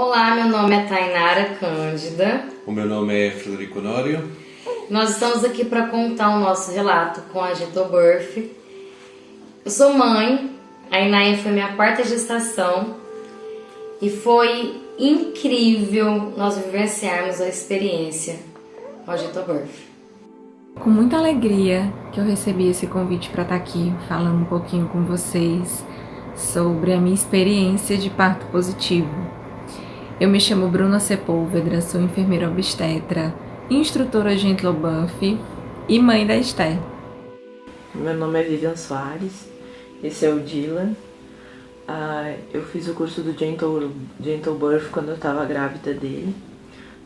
Olá, meu nome é Tainara Cândida. O meu nome é Frederico Honório. Nós estamos aqui para contar o nosso relato com a Gentlebirth. Eu sou mãe, a Inaia foi minha quarta gestação e foi incrível nós vivenciarmos a experiência com a Gentlebirth. Com muita alegria que eu recebi esse convite para estar aqui falando um pouquinho com vocês sobre a minha experiência de parto positivo. Eu me chamo Bruna Sepúlveda, sou enfermeira obstetra, instrutora Gentlebirth e mãe da Esther. Meu nome é Vivian Soares, esse é o Dylan. Eu fiz o curso do Gentlebirth quando eu estava grávida dele,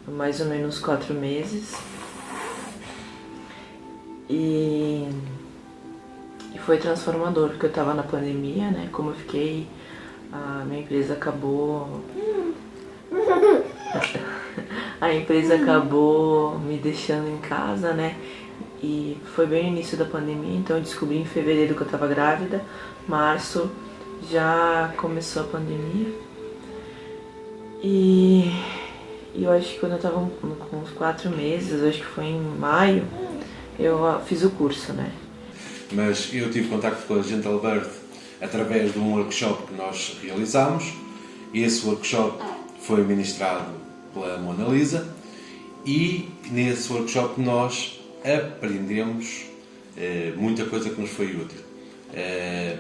mais ou menos 4 meses. E foi transformador, porque eu estava na pandemia, né? Como eu fiquei, a minha empresa acabou... A empresa acabou me deixando em casa, né? E foi bem no início da pandemia, então eu descobri em fevereiro que eu estava grávida. Março já começou a pandemia. E eu acho que quando eu estava com uns 4 meses, acho que foi em maio, eu fiz o curso, né? Mas eu tive contacto com a Gentlebirth através de um workshop que nós realizámos. Esse workshop foi ministrado pela Mona Lisa e nesse workshop nós aprendemos muita coisa que nos foi útil.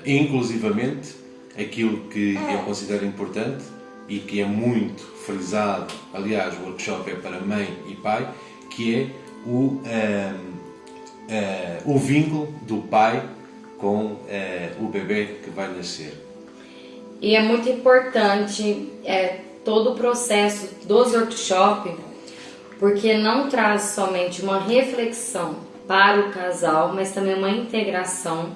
Inclusivamente aquilo que eu considero importante e que é muito frisado, aliás o workshop é para mãe e pai, que é o vínculo do pai com o bebê que vai nascer. E é muito importante todo o processo dos workshops, porque não traz somente uma reflexão para o casal, mas também uma integração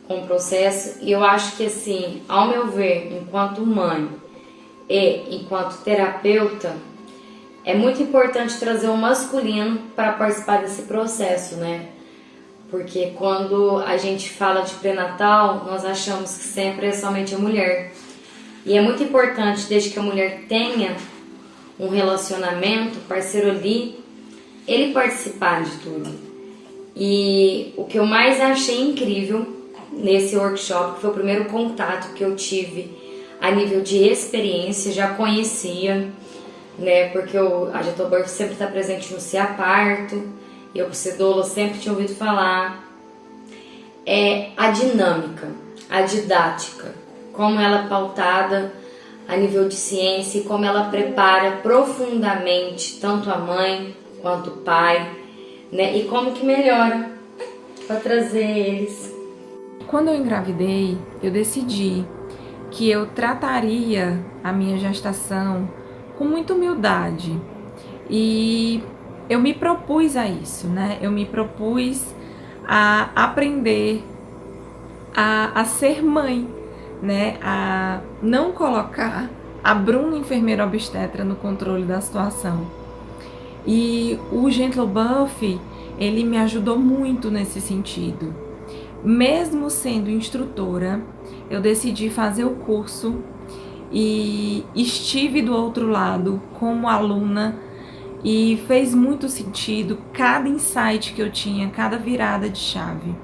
com o processo. E eu acho que, assim, ao meu ver, enquanto mãe e enquanto terapeuta, é muito importante trazer o masculino para participar desse processo, né? Porque quando a gente fala de pré-natal, nós achamos que sempre é somente a mulher. E é muito importante, desde que a mulher tenha um relacionamento, parceiro ali, ele participar de tudo. E o que eu mais achei incrível nesse workshop, que foi o primeiro contato que eu tive a nível de experiência, já conhecia, né? Porque a Gentlebirth sempre está presente no CEA-Parto, eu por ser doula sempre tinha ouvido falar. É a dinâmica, a didática, como ela é pautada a nível de ciência e como ela prepara profundamente tanto a mãe quanto o pai, né? E como que melhora para trazer eles. Quando eu engravidei, eu decidi que eu trataria a minha gestação com muita humildade e eu me propus a isso, né? Eu me propus a aprender a ser mãe, né? A não colocar a Bruna, enfermeira obstetra, no controle da situação. E o Gentlebirth, ele me ajudou muito nesse sentido. Mesmo sendo instrutora, eu decidi fazer o curso e estive do outro lado como aluna e fez muito sentido cada insight que eu tinha, cada virada de chave.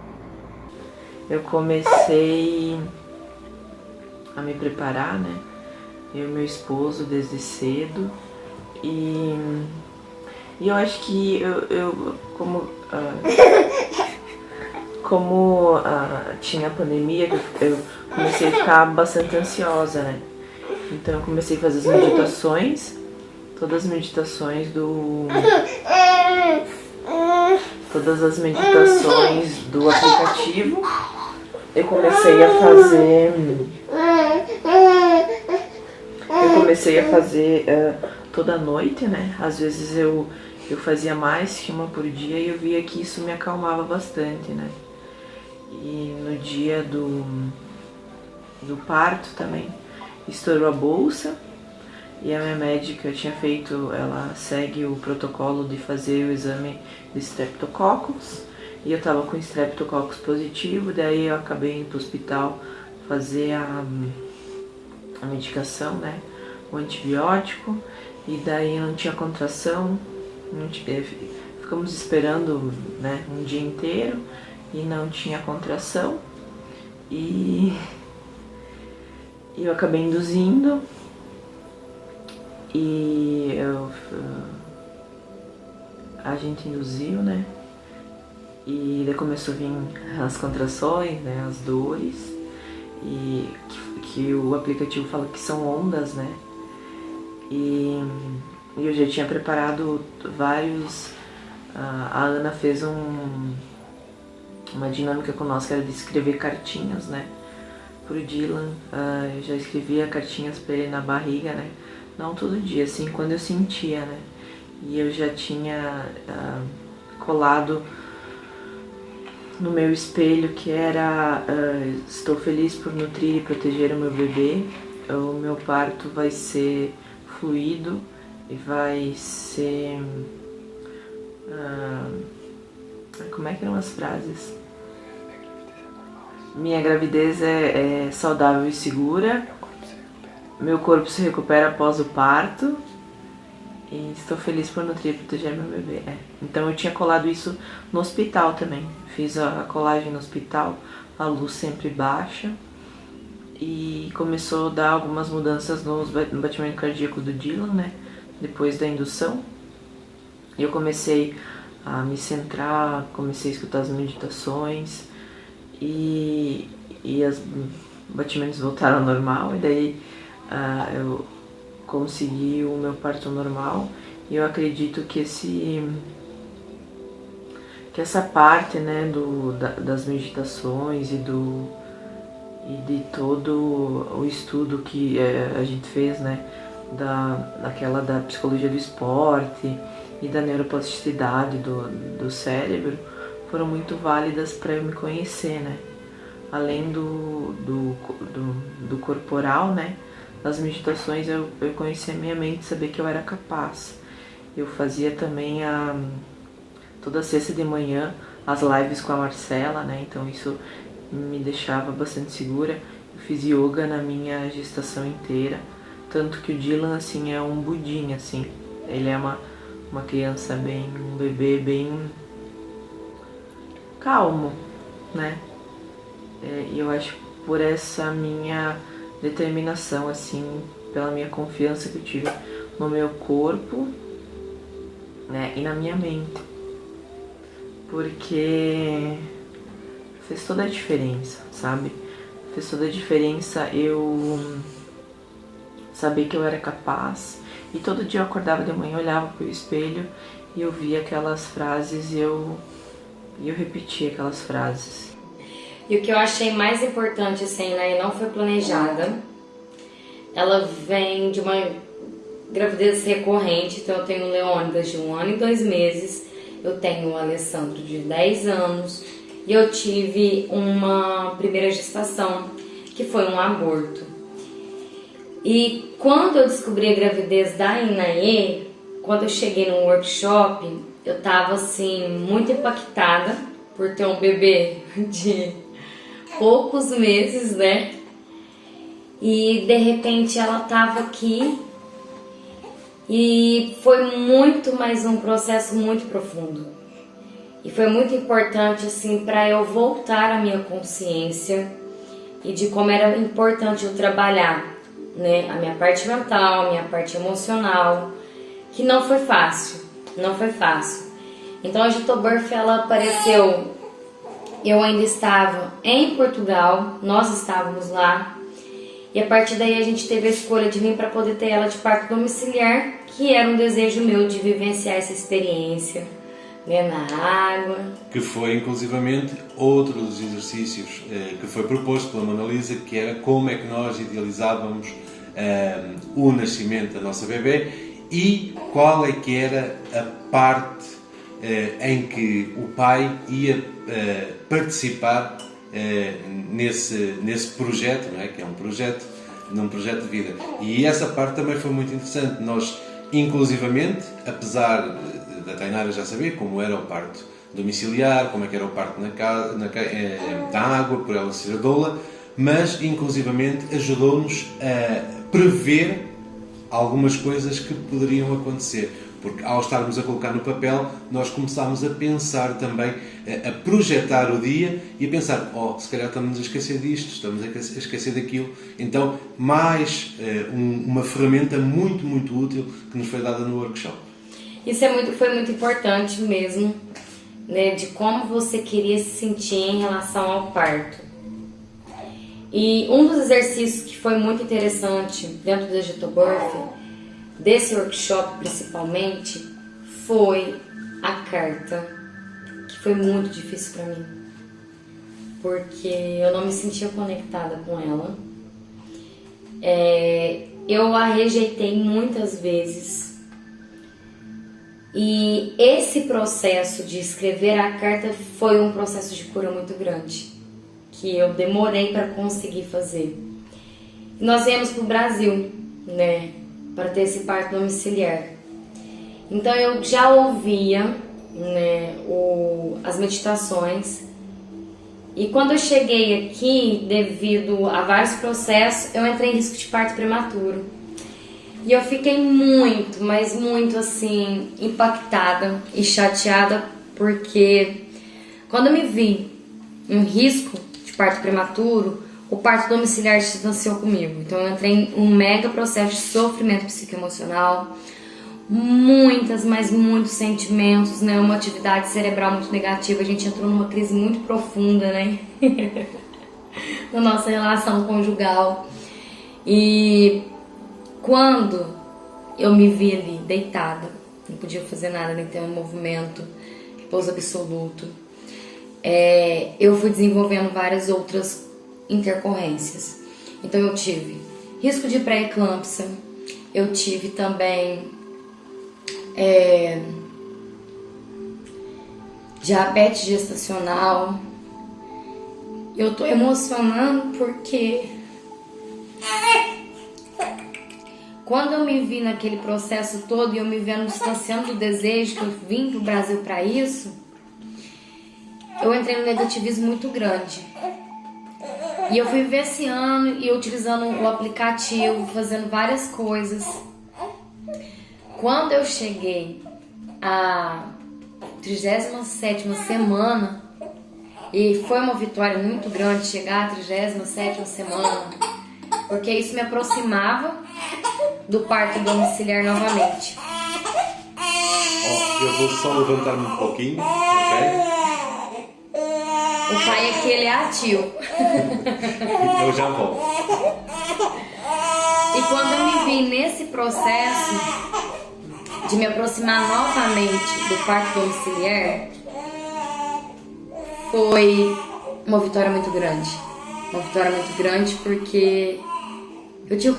Eu comecei a me preparar, né? Eu e meu esposo desde cedo e eu acho que como tinha a pandemia, eu comecei a ficar bastante ansiosa, né? Então eu comecei a fazer as meditações, todas as meditações do aplicativo. Eu comecei a fazer toda noite, né? Às vezes eu fazia mais que uma por dia e eu via que isso me acalmava bastante, né? E no dia do parto também estourou a bolsa e a minha médica ela segue o protocolo de fazer o exame de Streptococcus e eu tava com Streptococcus positivo, daí eu acabei indo pro hospital fazer a medicação, né, o antibiótico, e daí não tinha contração, ficamos esperando, né, um dia inteiro e não tinha contração, e eu acabei induzindo, e a gente induziu, né, e daí começou a vir as contrações, né, as dores, e que o aplicativo fala que são ondas, né, e eu já tinha preparado vários. A Ana fez uma dinâmica conosco, que era de escrever cartinhas, né, pro Dylan. Eu já escrevia cartinhas pra ele na barriga, né, não todo dia, assim, quando eu sentia, né, e eu já tinha colado no meu espelho que era estou feliz por nutrir e proteger o meu bebê, o meu parto vai ser fluido e vai ser... como é que eram as frases? Minha gravidez é saudável e segura, meu corpo se recupera após o parto e estou feliz por nutrir e proteger meu bebê. Então eu tinha colado isso no hospital também, fiz a colagem no hospital, a luz sempre baixa, e começou a dar algumas mudanças no batimento cardíaco do Dylan, né, depois da indução. Eu comecei a me centrar, comecei a escutar as meditações e os batimentos voltaram ao normal, e daí eu consegui o meu parto normal, e eu acredito que essa parte, né, das meditações e de todo o estudo que a gente fez, né, da psicologia do esporte e da neuroplasticidade do cérebro, foram muito válidas para eu me conhecer, né? Além do corporal, né? Nas meditações eu conheci a minha mente, saber que eu era capaz. Eu fazia também toda sexta de manhã as lives com a Marcela, né? Então isso me deixava bastante segura. Eu fiz yoga na minha gestação inteira, tanto que o Dylan, assim, é um budinho, assim. Ele é uma criança um bebê bem calmo, né? E eu acho que por essa minha determinação, assim, pela minha confiança que eu tive no meu corpo, né, e na minha mente, porque fez toda a diferença, sabe? Fez toda a diferença eu saber que eu era capaz, e todo dia eu acordava de manhã, olhava pro espelho e eu via aquelas frases e eu repetia aquelas frases. E o que eu achei mais importante, assim, né, não foi planejada. Ela vem de uma gravidez recorrente, então eu tenho o Leônidas de 1 ano e 2 meses, eu tenho o Alessandro de 10 anos, e eu tive uma primeira gestação, que foi um aborto. E quando eu descobri a gravidez da Inaê, quando eu cheguei num workshop, eu tava, assim, muito impactada por ter um bebê de poucos meses, né? E de repente ela tava aqui, e foi muito mais um processo muito profundo. E foi muito importante, assim, para eu voltar à minha consciência e de como era importante eu trabalhar, né, a minha parte mental, a minha parte emocional, que não foi fácil, não foi fácil. Então a Gitobirth, ela apareceu, eu ainda estava em Portugal, nós estávamos lá, e a partir daí a gente teve a escolha de vir para poder ter ela de parto domiciliar, que era um desejo meu de vivenciar essa experiência, né, na água. Que foi inclusivamente outro dos exercícios que foi proposto pela Mona Lisa, que era como é que nós idealizávamos o nascimento da nossa bebê e qual é que era a parte em que o pai ia participar nesse projeto, não é? Que é um projeto de vida. E essa parte também foi muito interessante. Nós, inclusivamente, apesar da Tainara já saber como era o parto domiciliar, como é que era o parto na água, por ela ser doula, mas, inclusivamente, ajudou-nos a prever algumas coisas que poderiam acontecer, porque ao estarmos a colocar no papel, nós começámos a pensar também, a projetar o dia e a pensar, se calhar estamos a esquecer disto, estamos a esquecer daquilo. Então, mais uma ferramenta muito, muito útil que nos foi dada no workshop. Isso foi muito importante mesmo, né, de como você queria se sentir em relação ao parto. E um dos exercícios que foi muito interessante dentro do Digital Birth, desse workshop principalmente, foi a carta, que foi muito difícil para mim, porque eu não me sentia conectada com ela. Eu a rejeitei muitas vezes. E esse processo de escrever a carta foi um processo de cura muito grande, que eu demorei para conseguir fazer. Nós viemos para o Brasil, né, para ter esse parto domiciliar. Então eu já ouvia, né, as meditações. E quando eu cheguei aqui, devido a vários processos, eu entrei em risco de parto prematuro. E eu fiquei muito, mas muito assim, impactada e chateada, porque quando eu me vi em risco de parto prematuro, o parto domiciliar se distanciou comigo. Então eu entrei em um mega processo de sofrimento psicoemocional, muitas, mas muitos sentimentos, né? Uma atividade cerebral muito negativa. A gente entrou numa crise muito profunda, né? Na nossa relação conjugal. E quando eu me vi ali deitada, não podia fazer nada, nem ter um movimento, repouso absoluto, eu fui desenvolvendo várias outras intercorrências. Então eu tive risco de pré-eclâmpsia, eu tive também diabetes gestacional. Eu tô emocionando porque quando eu me vi naquele processo todo e eu me vendo distanciando do desejo, que eu vim pro Brasil para isso, eu entrei num negativismo muito grande. E eu fui ver esse ano e utilizando o aplicativo, fazendo várias coisas. Quando eu cheguei à 37ª semana, e foi uma vitória muito grande chegar à 37ª semana, porque isso me aproximava do parto domiciliar novamente. Eu vou só levantar-me um pouquinho, ok? O pai aqui, ele é ativo. Eu já volto. E quando eu me vi nesse processo de me aproximar novamente do parto domiciliar, foi uma vitória muito grande. Uma vitória muito grande porque eu tinha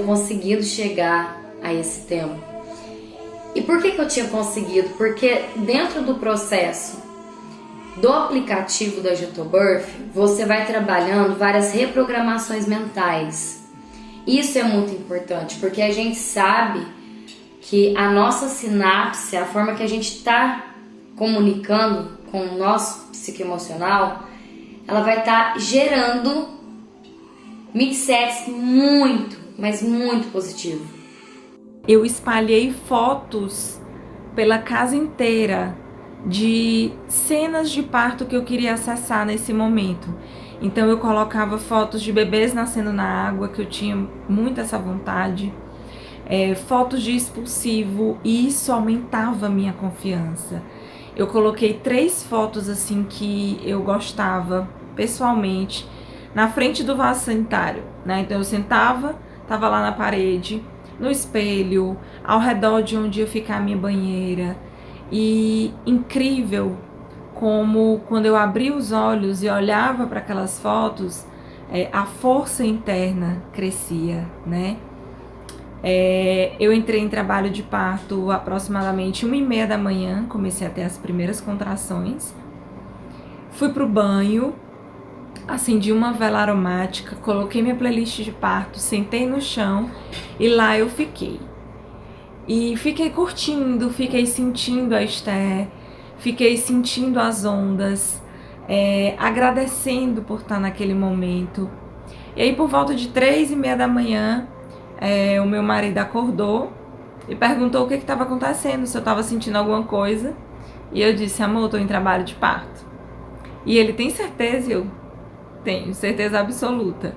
conseguido chegar a esse tempo. E por que eu tinha conseguido? Porque dentro do processo do aplicativo da Digital Birth, você vai trabalhando várias reprogramações mentais. Isso é muito importante, porque a gente sabe que a nossa sinapse, a forma que a gente está comunicando com o nosso psicoemocional, ela vai estar gerando mindsets muito, mas muito positivos. Eu espalhei fotos pela casa inteira de cenas de parto que eu queria acessar nesse momento. Então eu colocava fotos de bebês nascendo na água, que eu tinha muito essa vontade, fotos de expulsivo, e isso aumentava a minha confiança. Eu coloquei 3 fotos assim que eu gostava pessoalmente na frente do vaso sanitário, né? Então eu sentava, tava lá na parede, no espelho, ao redor de onde ia ficar a minha banheira. E incrível como quando eu abria os olhos e olhava para aquelas fotos, a força interna crescia, né? Eu entrei em trabalho de parto aproximadamente 1h30 da manhã, comecei a ter as primeiras contrações. Fui pro banho, acendi uma vela aromática, coloquei minha playlist de parto, sentei no chão e lá eu fiquei. E fiquei curtindo, fiquei sentindo a Esther, fiquei sentindo as ondas, agradecendo por estar naquele momento. E aí por volta de 3h30 da manhã, o meu marido acordou e perguntou o que estava acontecendo, se eu estava sentindo alguma coisa. E eu disse: amor, eu tô em trabalho de parto. E ele: tem certeza? Eu: tenho certeza absoluta.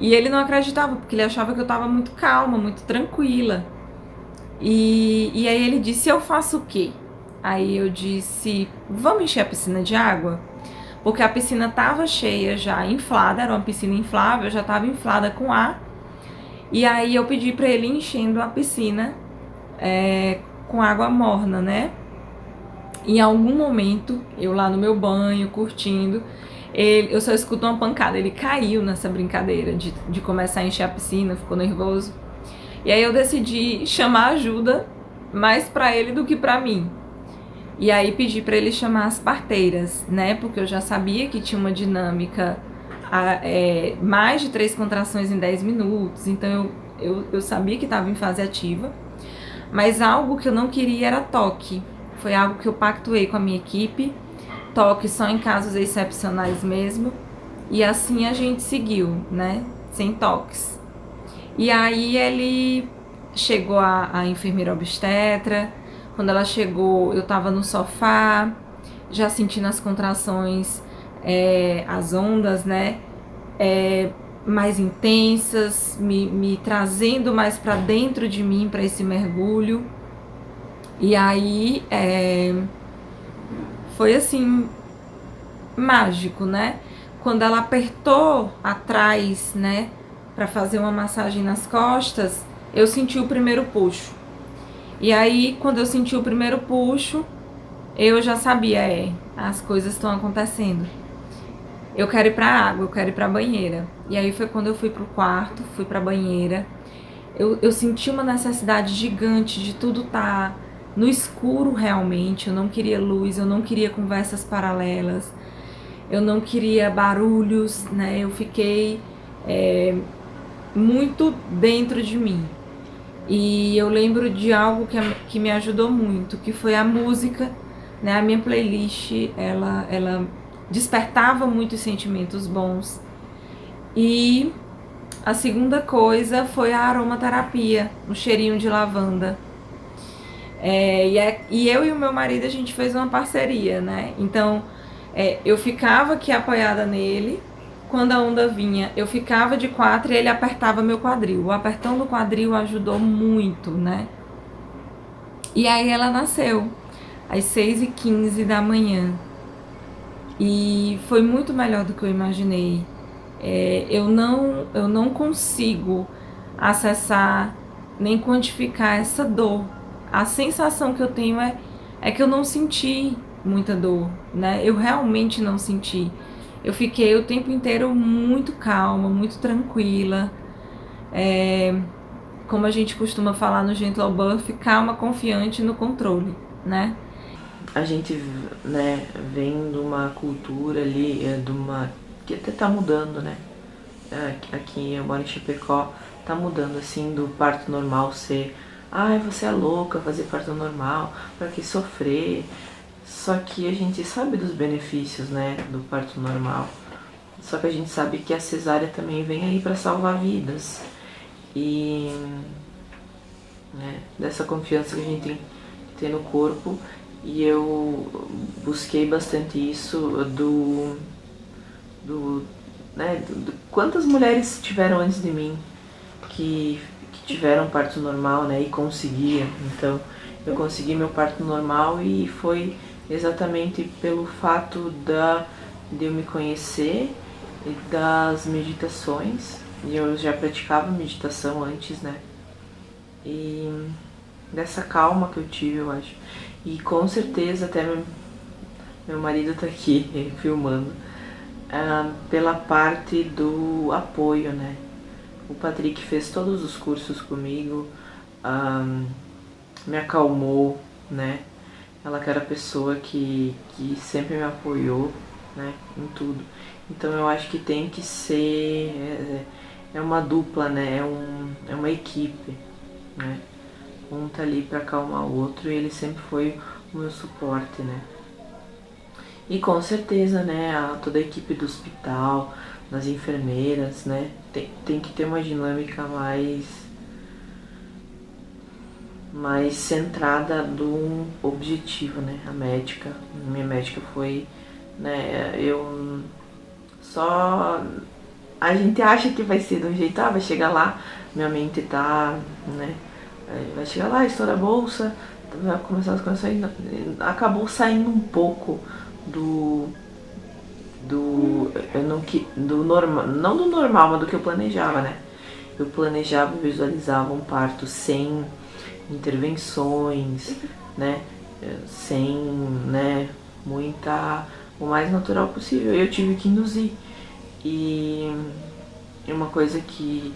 E ele não acreditava, porque ele achava que eu estava muito calma, muito tranquila. E aí ele disse: eu faço o quê? Aí eu disse: vamos encher a piscina de água? Porque a piscina estava cheia já, inflada, era uma piscina inflável, já estava inflada com ar. E aí eu pedi para ele enchendo a piscina com água morna, né? Em algum momento, eu lá no meu banho, curtindo, eu só escuto uma pancada. Ele caiu nessa brincadeira de começar a encher a piscina, ficou nervoso. E aí eu decidi chamar ajuda mais pra ele do que pra mim. E aí pedi pra ele chamar as parteiras, né? Porque eu já sabia que tinha uma dinâmica, mais de 3 contrações em 10 minutos. Então eu sabia que estava em fase ativa. Mas algo que eu não queria era toque. Foi algo que eu pactuei com a minha equipe. Toque só em casos excepcionais mesmo. E assim a gente seguiu, né? Sem toques. E aí ele chegou, a enfermeira obstetra. Quando ela chegou, eu tava no sofá, já sentindo as contrações, as ondas, né? Mais intensas, me trazendo mais para dentro de mim, para esse mergulho. E aí foi assim, mágico, né? Quando ela apertou atrás, né, para fazer uma massagem nas costas, eu senti o primeiro puxo. E aí, quando eu senti o primeiro puxo, eu já sabia, as coisas estão acontecendo. Eu quero ir pra água, eu quero ir pra banheira. E aí foi quando eu fui pro quarto, fui pra banheira. Eu senti uma necessidade gigante de tudo estar no escuro realmente. Eu não queria luz, eu não queria conversas paralelas, eu não queria barulhos, né? Eu fiquei muito dentro de mim. E eu lembro de algo que me ajudou muito, que foi a música, né? A minha playlist, ela despertava muitos sentimentos bons. E a segunda coisa foi a aromaterapia, um cheirinho de lavanda. E eu e o meu marido, a gente fez uma parceria, né? Então, eu ficava aqui apoiada nele. Quando a onda vinha, eu ficava de 4 e ele apertava meu quadril. O apertão do quadril ajudou muito, né? E aí ela nasceu às 6h15 da manhã. E foi muito melhor do que eu imaginei. Eu não consigo acessar nem quantificar essa dor. A sensação que eu tenho é que eu não senti muita dor, né? Eu realmente não senti. Eu fiquei o tempo inteiro muito calma, muito tranquila. Como a gente costuma falar no Gentle Birth, calma, confiante no controle, né? A gente, né, vem de uma cultura ali, que até tá mudando, né? Aqui eu moro em Chapecó, tá mudando assim do parto normal ser: ai, você é louca fazer parto normal, pra que sofrer? Só que a gente sabe dos benefícios, né, do parto normal. Só que a gente sabe que a cesárea também vem aí para salvar vidas. E, né, dessa confiança que a gente tem que ter no corpo. E eu busquei bastante isso quantas mulheres tiveram antes de mim que tiveram parto normal, né, e conseguiam. Então, eu consegui meu parto normal e foi exatamente pelo fato de eu me conhecer e das meditações. E eu já praticava meditação antes, né? E dessa calma que eu tive, eu acho. E com certeza, até meu marido tá aqui filmando, pela parte do apoio, né? O Patrick fez todos os cursos comigo, me acalmou, né? Ela que era a pessoa que sempre me apoiou, né, em tudo. Então eu acho que tem que ser, uma dupla, né, é uma equipe, né. Um tá ali pra acalmar o outro e ele sempre foi o meu suporte, né. E com certeza, né, toda a equipe do hospital, das enfermeiras, né, tem que ter uma dinâmica mais mais centrada do objetivo, né? Minha médica foi, né? A gente acha que vai ser de um jeito, vai chegar lá, minha mente tá, né? Vai chegar lá, estoura a bolsa, vai começar as coisas aí. Acabou saindo um pouco do normal, não do normal, mas do que eu planejava, né? Eu planejava, visualizava um parto sem intervenções, né? Sem, né? O mais natural possível. Eu tive que induzir. E uma coisa que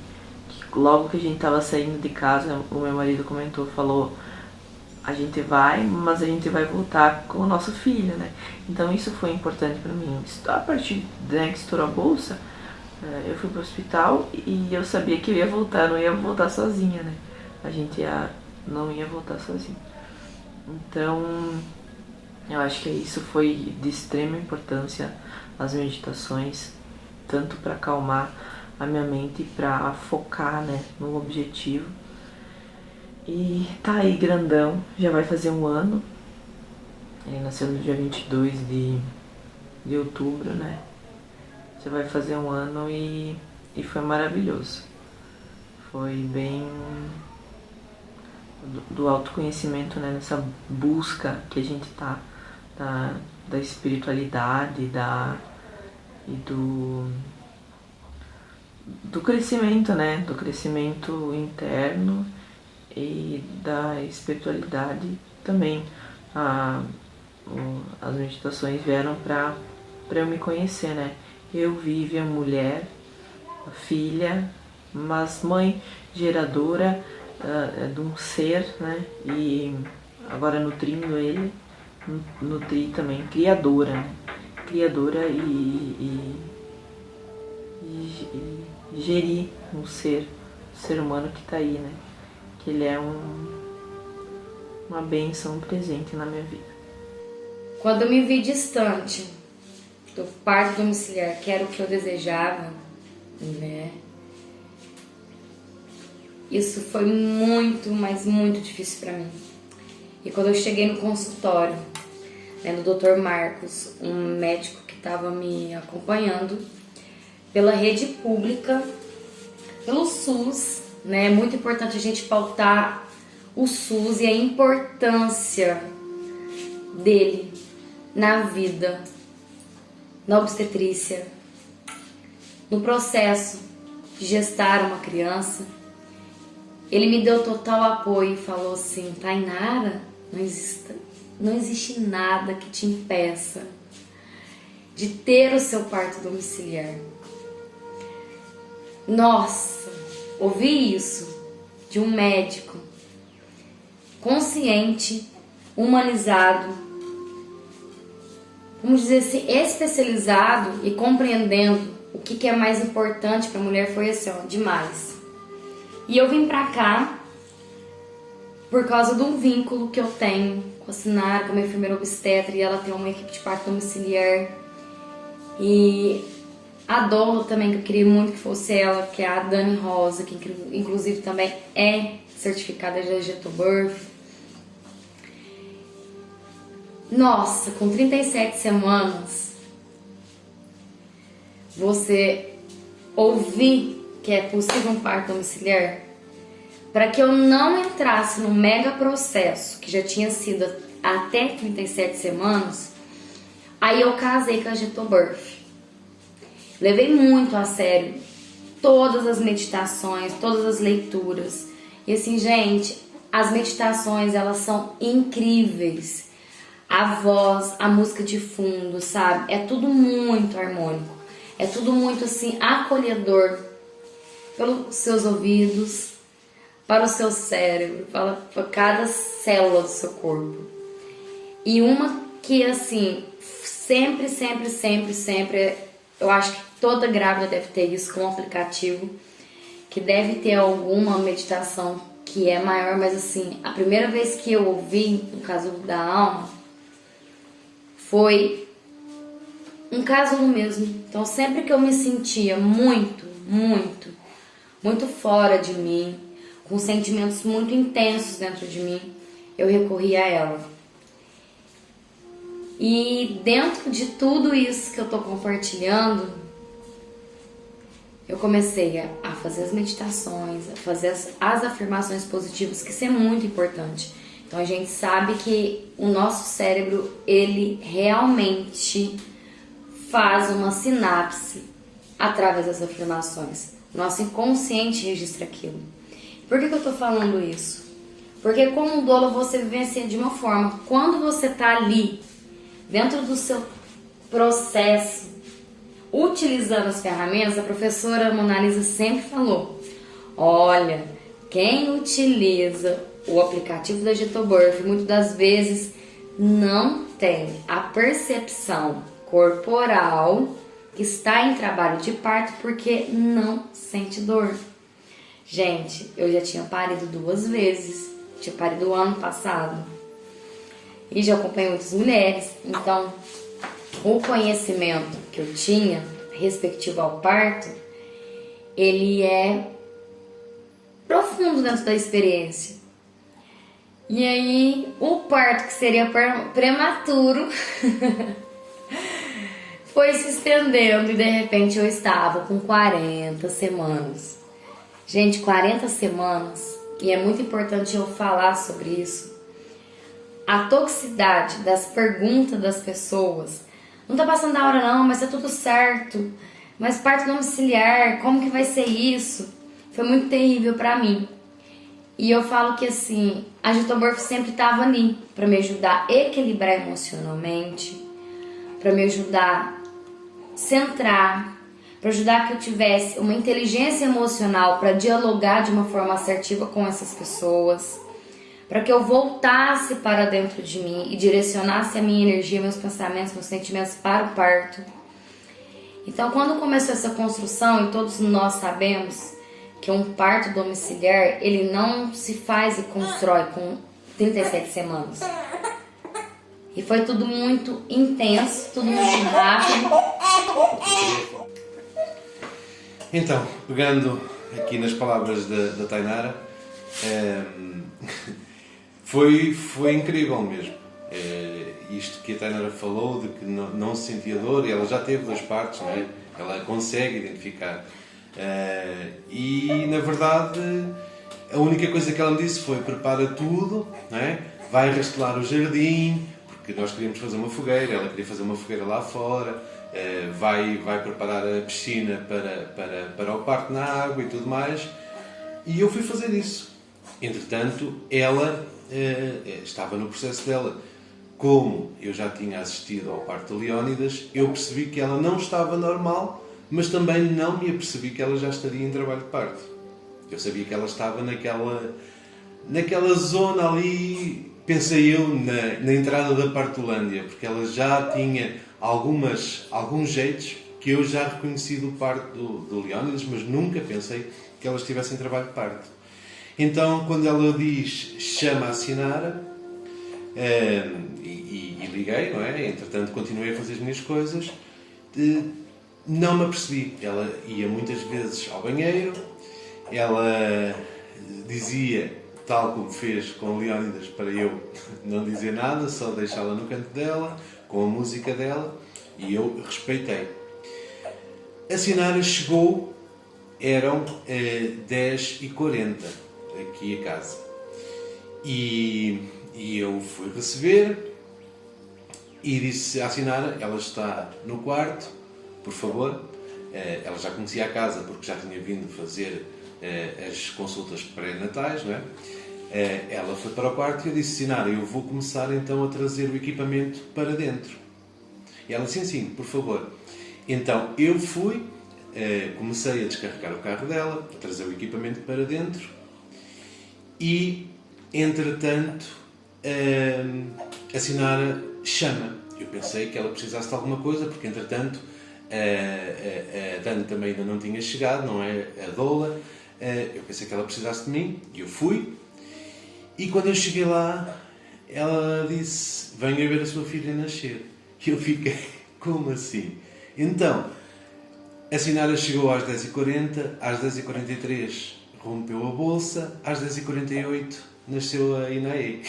logo que a gente tava saindo de casa, o meu marido comentou, falou: a gente vai, mas a gente vai voltar com o nosso filho, né? Então isso foi importante pra mim. A partir que estourou a bolsa, eu fui pro hospital e eu sabia que eu ia voltar, não ia voltar sozinha, né? Não ia voltar sozinha. Então, eu acho que isso foi de extrema importância, as meditações, tanto para acalmar a minha mente e para focar, né, no objetivo. E tá aí grandão, já vai fazer um ano. Ele nasceu no dia 22 de outubro, né? Já vai fazer um ano e foi maravilhoso. Foi bem do autoconhecimento, né? Nessa busca que a gente tá da espiritualidade e do crescimento, né? Do crescimento interno e da espiritualidade também. As meditações vieram para eu me conhecer, né? Eu, Vivian, mulher, filha, mas mãe geradora de um ser, né? E agora nutrindo ele, nutri também, criadora, né? Criadora e gerir um ser humano que tá aí, né? Que ele é uma bênção, um presente na minha vida. Quando eu me vi distante do parto domiciliar, que era o que eu desejava, né? Isso foi muito, mas muito difícil para mim. E quando eu cheguei no consultório, né, no Dr. Marcos, um médico que estava me acompanhando pela rede pública, pelo SUS, né? É muito importante a gente pautar o SUS e a importância dele na vida, na obstetrícia, no processo de gestar uma criança. Ele me deu total apoio e falou assim: Tainara, não existe nada que te impeça de ter o seu parto domiciliar. Nossa, ouvi isso de um médico consciente, humanizado, vamos dizer assim, especializado e compreendendo o que é mais importante para a mulher. Foi assim, demais. E eu vim pra cá por causa de um vínculo que eu tenho com a Sinara, com a minha enfermeira obstetra, e ela tem uma equipe de parto domiciliar. E a dona também, que eu queria muito que fosse ela, que é a Dani Rosa, que inclusive também é certificada de Getobirth. Nossa, com 37 semanas, você ouvir que é possível um parto domiciliar, para que eu não entrasse no mega processo, que já tinha sido até 37 semanas, aí eu casei com a Getobirth. Levei muito a sério todas as meditações, todas as leituras. E assim, gente, as meditações, elas são incríveis. A voz, a música de fundo, sabe? É tudo muito harmônico. É tudo muito, assim, acolhedor pelos seus ouvidos, para o seu cérebro, para cada célula do seu corpo. E uma que, assim, sempre, eu acho que toda grávida deve ter isso com um aplicativo, que deve ter alguma meditação que é maior, mas assim, a primeira vez que eu ouvi o Casulo da Alma foi um casulo mesmo. Então sempre que eu me sentia muito fora de mim, com sentimentos muito intensos dentro de mim, eu recorri a ela. E dentro de tudo isso que eu tô compartilhando, eu comecei a fazer as meditações, a fazer as afirmações positivas, que isso é muito importante. Então a gente sabe que o nosso cérebro, ele realmente faz uma sinapse através das afirmações. O nosso inconsciente registra aquilo. Por que eu tô falando isso? Porque como doula você vivencia de uma forma. Quando você tá ali, dentro do seu processo, utilizando as ferramentas, a professora Mona Lisa sempre falou: olha, quem utiliza o aplicativo da Gitobirth muitas das vezes não tem a percepção corporal que está em trabalho de parto porque não sente dor. Gente, eu já tinha parido 2 vezes, tinha parido o ano passado e já acompanhei muitas mulheres, então o conhecimento que eu tinha respectivo ao parto, ele é profundo dentro da experiência. E aí, o parto que seria prematuro foi se estendendo e de repente eu estava com 40 semanas. Gente, 40 semanas, e é muito importante eu falar sobre isso. A toxicidade das perguntas das pessoas: não tá passando da hora não, mas tá tudo certo, mas parto domiciliar, como que vai ser isso? Foi muito terrível pra mim. E eu falo que assim, a Gitobirth sempre estava ali para me ajudar a equilibrar emocionalmente, para me ajudar a centrar, para ajudar que eu tivesse uma inteligência emocional para dialogar de uma forma assertiva com essas pessoas, para que eu voltasse para dentro de mim e direcionasse a minha energia, meus pensamentos, meus sentimentos para o parto. Então, quando começou essa construção, e todos nós sabemos que um parto domiciliar, ele não se faz e constrói com 37 semanas. E foi tudo muito intenso, tudo muito rápido. Então, pegando aqui nas palavras da Tainara, foi incrível mesmo. Isto que a Tainara falou, de que não se sentia dor, e ela já teve 2 partos, não é? Ela consegue identificar. E na verdade a única coisa que ela me disse foi: prepara tudo, não é? Vai rastelar o jardim, porque nós queríamos fazer uma fogueira, ela queria fazer uma fogueira lá fora, vai preparar a piscina para o parto na água e tudo mais. E eu fui fazer isso. Entretanto, ela estava no processo dela. Como eu já tinha assistido ao parto de Leónidas, eu percebi que ela não estava normal, mas também não me apercebi que ela já estaria em trabalho de parto. Eu sabia que ela estava naquela zona ali, pensei eu, na entrada da Partolândia, porque ela já tinha alguns jeitos que eu já reconheci do parto do Leónidas, mas nunca pensei que ela estivesse em trabalho de parto. Então, quando ela diz chama a Sinara, e liguei, não é? Entretanto, continuei a fazer as minhas coisas. Não me apercebi. Ela ia muitas vezes ao banheiro, ela dizia, tal como fez com Leónidas, para eu não dizer nada, só deixá-la no canto dela, com a música dela, e eu respeitei. A Sinara chegou, eram 10h40 aqui a casa. E eu fui receber e disse à Sinara: ela está no quarto, por favor. Ela já conhecia a casa porque já tinha vindo fazer as consultas pré-natais, não é? Ela foi para o quarto e eu disse: Sinara, eu vou começar então a trazer o equipamento para dentro. E ela disse: sim, por favor. Então eu fui, comecei a descarregar o carro dela, a trazer o equipamento para dentro e, entretanto, a Sinara chama. Eu pensei que ela precisasse de alguma coisa, porque entretanto a Dani também ainda não tinha chegado, não é? A doula. Eu pensei que ela precisasse de mim e eu fui. E quando eu cheguei lá, ela disse: venha ver a sua filha nascer. E eu fiquei: como assim? Então, a Sinara chegou às 10h40, às 10h43 rompeu a bolsa, às 10h48 nasceu a Inae.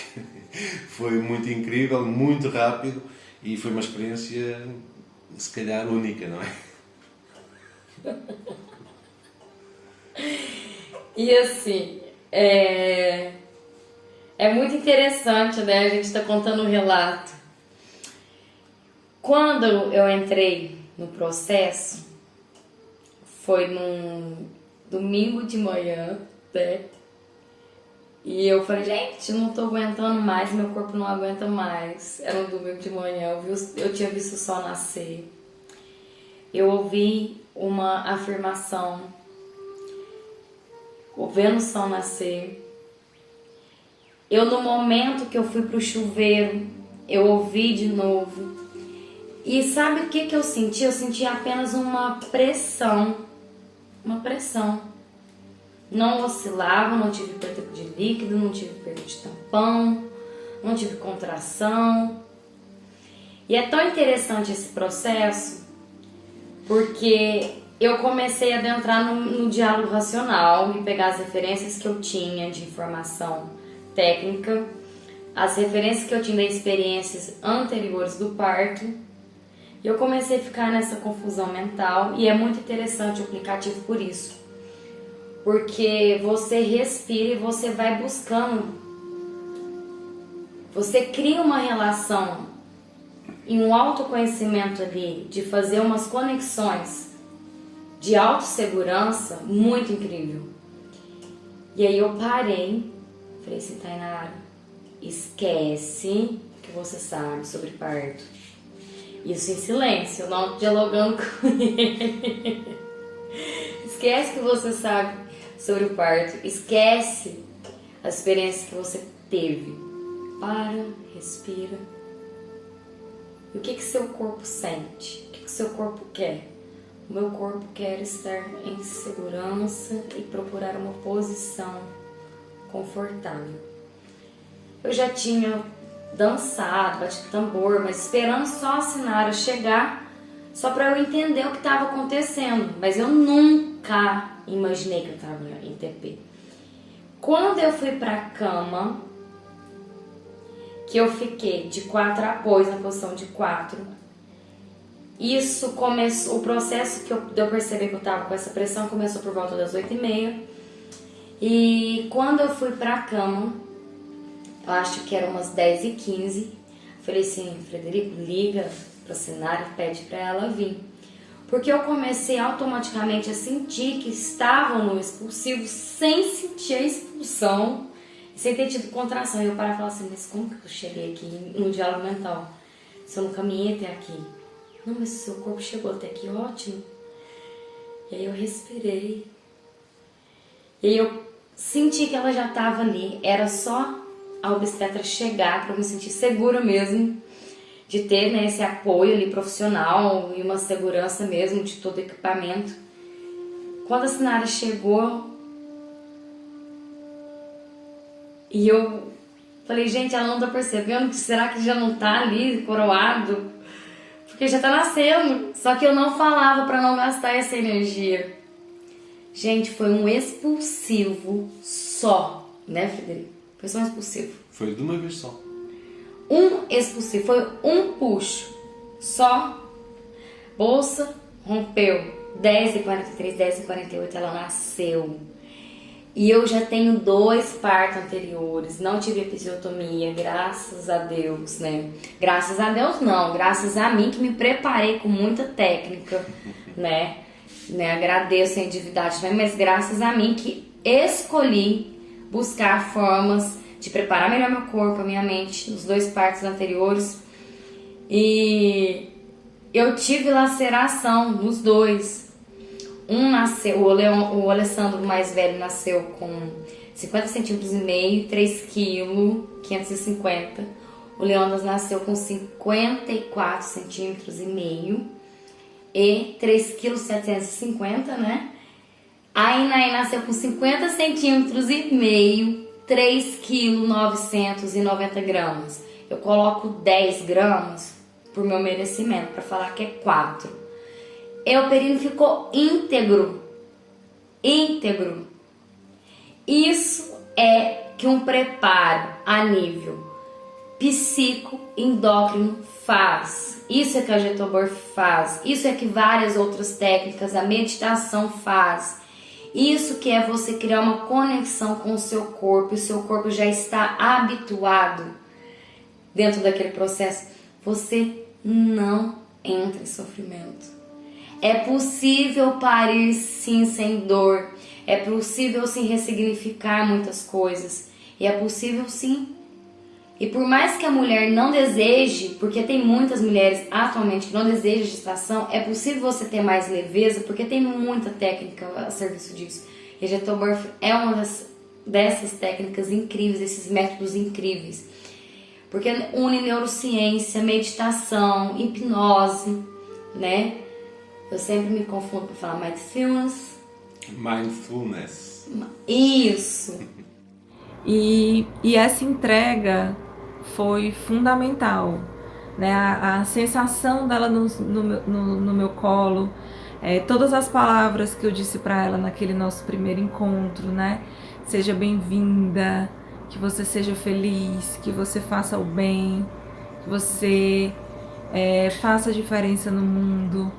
Foi muito incrível, muito rápido e foi uma experiência, se calhar, única, não é? E assim, é muito interessante, né? A gente está contando um relato. Quando eu entrei no processo, foi num domingo de manhã, né? E eu falei, gente, não tô aguentando mais, meu corpo não aguenta mais. Era um domingo de manhã, eu tinha visto o sol nascer. Eu ouvi uma afirmação, vendo o sol nascer. Eu, no momento que eu fui pro chuveiro, eu ouvi de novo. E sabe o que eu senti? Eu senti apenas uma pressão. Uma pressão. Não oscilava, não tive perda de líquido, não tive perda de tampão, não tive contração. E é tão interessante esse processo, porque eu comecei a adentrar no diálogo racional e pegar as referências que eu tinha de informação técnica, as referências que eu tinha de experiências anteriores do parto, e eu comecei a ficar nessa confusão mental, e é muito interessante o aplicativo por isso, porque você respira e você vai buscando, você cria uma relação e um autoconhecimento ali, de fazer umas conexões de autossegurança muito incrível. E aí eu parei, falei assim, Tainara, esquece que você sabe sobre parto. Isso em silêncio, não dialogando com ele. Esquece que você sabe sobre o parto, esquece as experiências que você teve. Para, respira. E o que seu corpo sente? O que seu corpo quer? O meu corpo quer estar em segurança e procurar uma posição confortável. Eu já tinha dançado, batido tambor, mas esperando só a Sinara chegar, só para eu entender o que estava acontecendo. Mas eu nunca imaginei que eu estava em TP. Quando eu fui para a cama, que eu fiquei de 4 apoios, na posição de 4, isso começou, o processo que eu percebi que eu estava com essa pressão começou por volta das 8h30. E quando eu fui para a cama, eu acho que eram umas 10h15, falei assim, Frederico, liga pra Sinara e pede pra ela vir. Porque eu comecei automaticamente a sentir que estavam no expulsivo sem sentir a expulsão, sem ter tido contração. E eu parava e falava assim, mas como que eu cheguei aqui no diálogo mental? Se eu não caminhei até aqui? Não, mas o seu corpo chegou até aqui, ótimo. E aí eu respirei. E aí eu senti que ela já estava ali, era só a obstetra chegar para eu me sentir segura mesmo, de ter, né, esse apoio ali profissional e uma segurança mesmo de todo o equipamento. Quando a Sinara chegou, e eu falei, gente, ela não tá percebendo? Será que já não tá ali coroado? Porque já tá nascendo. Só que eu não falava para não gastar essa energia. Gente, foi um expulsivo só, né, Frederico? Foi só um expulsivo. Foi de uma vez só. Um expulsivo, foi um puxo. Só. Bolsa rompeu. 10h43, 10h48 ela nasceu. E eu já tenho 2 partos anteriores. Não tive episiotomia, graças a Deus, né? Graças a Deus não, graças a mim que me preparei com muita técnica, né? Agradeço a divindade, mas graças a mim que escolhi buscar formas de preparar melhor meu corpo, a minha mente, nos 2 partos anteriores. E eu tive laceração nos 2. Um nasceu, o Alessandro mais velho nasceu com 50 centímetros e meio, 3 kg, 550. O Leonas nasceu com 54 centímetros e meio e 3 kg 750, né? A Inaí nasceu com 50 centímetros e meio, 3 kg 990 gramas. Eu coloco 10 gramas por meu merecimento, para falar que é 4. E o períneo ficou íntegro. Isso é que um preparo a nível psico-endócrino faz. Isso é que a Jetoburf faz. Isso é que várias outras técnicas, a meditação faz. Isso que é você criar uma conexão com o seu corpo. O seu corpo já está habituado dentro daquele processo. Você não entra em sofrimento. É possível parir sim sem dor. É possível sim ressignificar muitas coisas. E é possível sim. E por mais que a mulher não deseje, porque tem muitas mulheres atualmente que não desejam gestação, é possível você ter mais leveza, porque tem muita técnica a serviço disso. E a Jetoburf é uma dessas técnicas incríveis, esses métodos incríveis. Porque une neurociência, meditação, hipnose, né? Eu sempre me confundo para falar mindfulness. Mindfulness. Isso. E essa entrega foi fundamental, né? A sensação dela no meu colo, todas as palavras que eu disse para ela naquele nosso primeiro encontro, né? Seja bem-vinda, que você seja feliz, que você faça o bem, que você faça a diferença no mundo.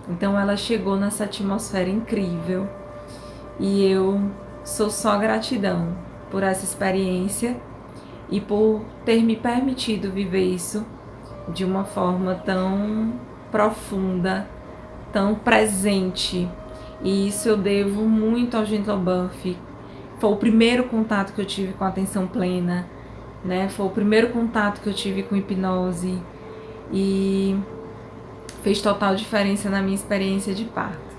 Então ela chegou nessa atmosfera incrível e eu sou só gratidão por essa experiência e por ter me permitido viver isso de uma forma tão profunda, tão presente. E isso eu devo muito ao Jetoburf. Foi o primeiro contato que eu tive com a atenção plena, né? Foi o primeiro contato que eu tive com hipnose e fez total diferença na minha experiência de parto.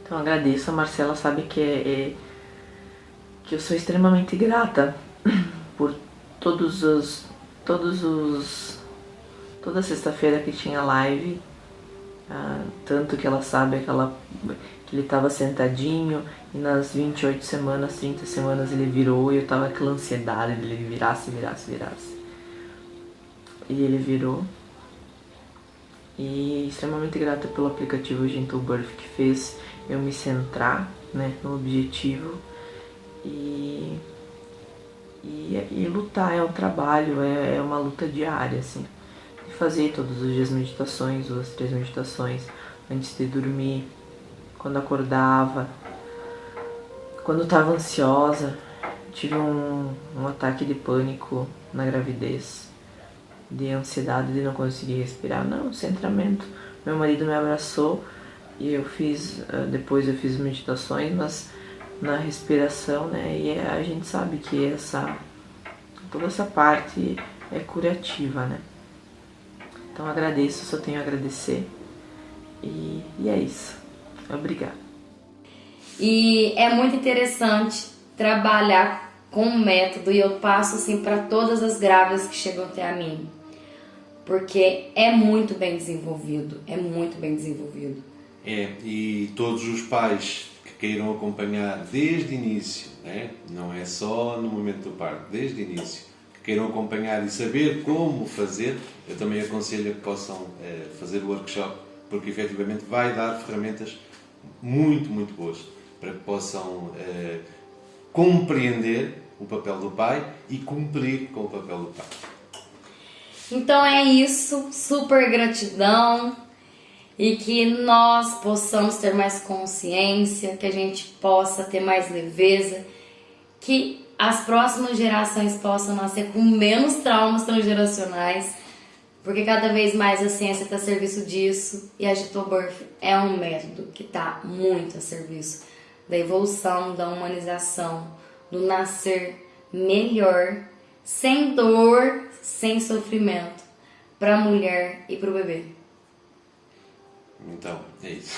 Então agradeço, a Marcela sabe que eu sou extremamente grata por toda sexta-feira que tinha live, tanto que ela sabe que ele estava sentadinho e nas 28 semanas, 30 semanas ele virou e eu tava com aquela ansiedade dele virasse. E ele virou. E extremamente grata pelo aplicativo Jetoburf que fez eu me centrar, né, no objetivo e lutar. É um trabalho, é uma luta diária, assim, de fazer todos os dias meditações, 2, 3 meditações antes de dormir, quando acordava, quando estava ansiosa. Tive um ataque de pânico na gravidez, de ansiedade de não conseguir respirar, não, centramento. Meu marido me abraçou e depois eu fiz meditações, mas na respiração, né, e a gente sabe que toda essa parte é curativa, né. Então agradeço, só tenho a agradecer e é isso. Obrigada. E é muito interessante trabalhar com o método, e eu passo assim para todas as grávidas que chegam até a mim, porque é muito bem desenvolvido, E todos os pais que queiram acompanhar desde o início, né? Não é só no momento do parto, desde o início, que queiram acompanhar e saber como fazer, eu também aconselho que possam fazer o workshop, porque efetivamente vai dar ferramentas muito, muito boas para que possam compreender o papel do pai e cumprir com o papel do pai. Então é isso, super gratidão, e que nós possamos ter mais consciência, que a gente possa ter mais leveza, que as próximas gerações possam nascer com menos traumas transgeracionais, porque cada vez mais a ciência está a serviço disso, e a Jetoburf é um método que está muito a serviço da evolução, da humanização, do nascer melhor, sem dor, sem sofrimento, para a mulher e para o bebê. Então, é isso.